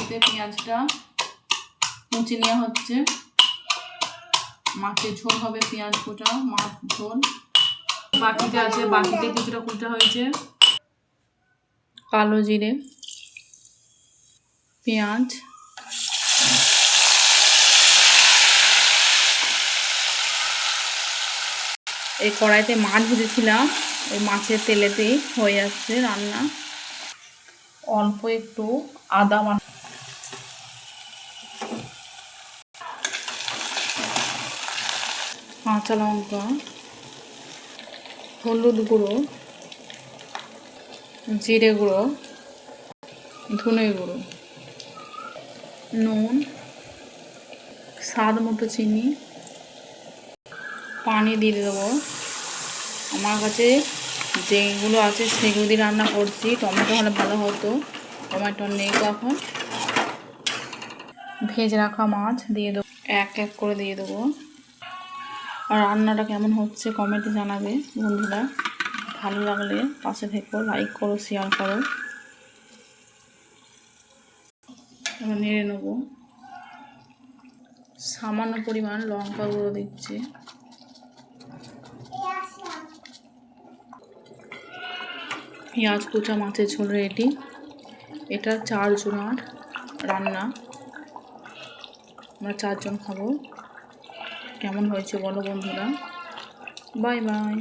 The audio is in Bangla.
কড়াইতে পেঁয়াজটা কুচি নেওয়া হচ্ছে। মাছের ঝোল হবে, পেঁয়াজ কুচা মাছ ঝোল। বাকিতে আছে, বাকিতে কিছুটা কুচা হয়েছে কালো জিরে, পেঁয়াজ, এই কড়াইতে মাছ ভেজেছিলাম, ওই মাছের তেলেতেই হয়ে যাচ্ছে রান্না। অল্প একটু আদা বাটা, কাঁচা লঙ্কা, হলুদ গুঁড়ো, জিরে গুঁড়ো, ধনে গুঁড়ো, নুন, স্বাদ মতো চিনি, পানি দিয়ে দেবো। আমার কাছে যেগুলো আছে সেগুলো দিয়ে রান্না করছি, টমেটো হলে ভালো হতো, টমেটো নেই তো এখন। ভেজে রাখা মাছ দিয়ে দেবো, এক এক করে দিয়ে দেবো। আর রান্নাটা কেমন হচ্ছে কমেন্টে জানাবে বন্ধুরা। ভালো লাগলে পাশে থেকো, লাইক করো, শেয়ার করো। এবার নেড়ে নেবো। সামান্য পরিমাণ লঙ্কা গুঁড়ো দিচ্ছি। পেঁয়াজ কুচা মাছের ঝোল রেডি। এটা 4 জনের রান্না, আমরা 4 জন খাবো। কেমন হয়েছে বলো বন্ধুরা। Bye bye.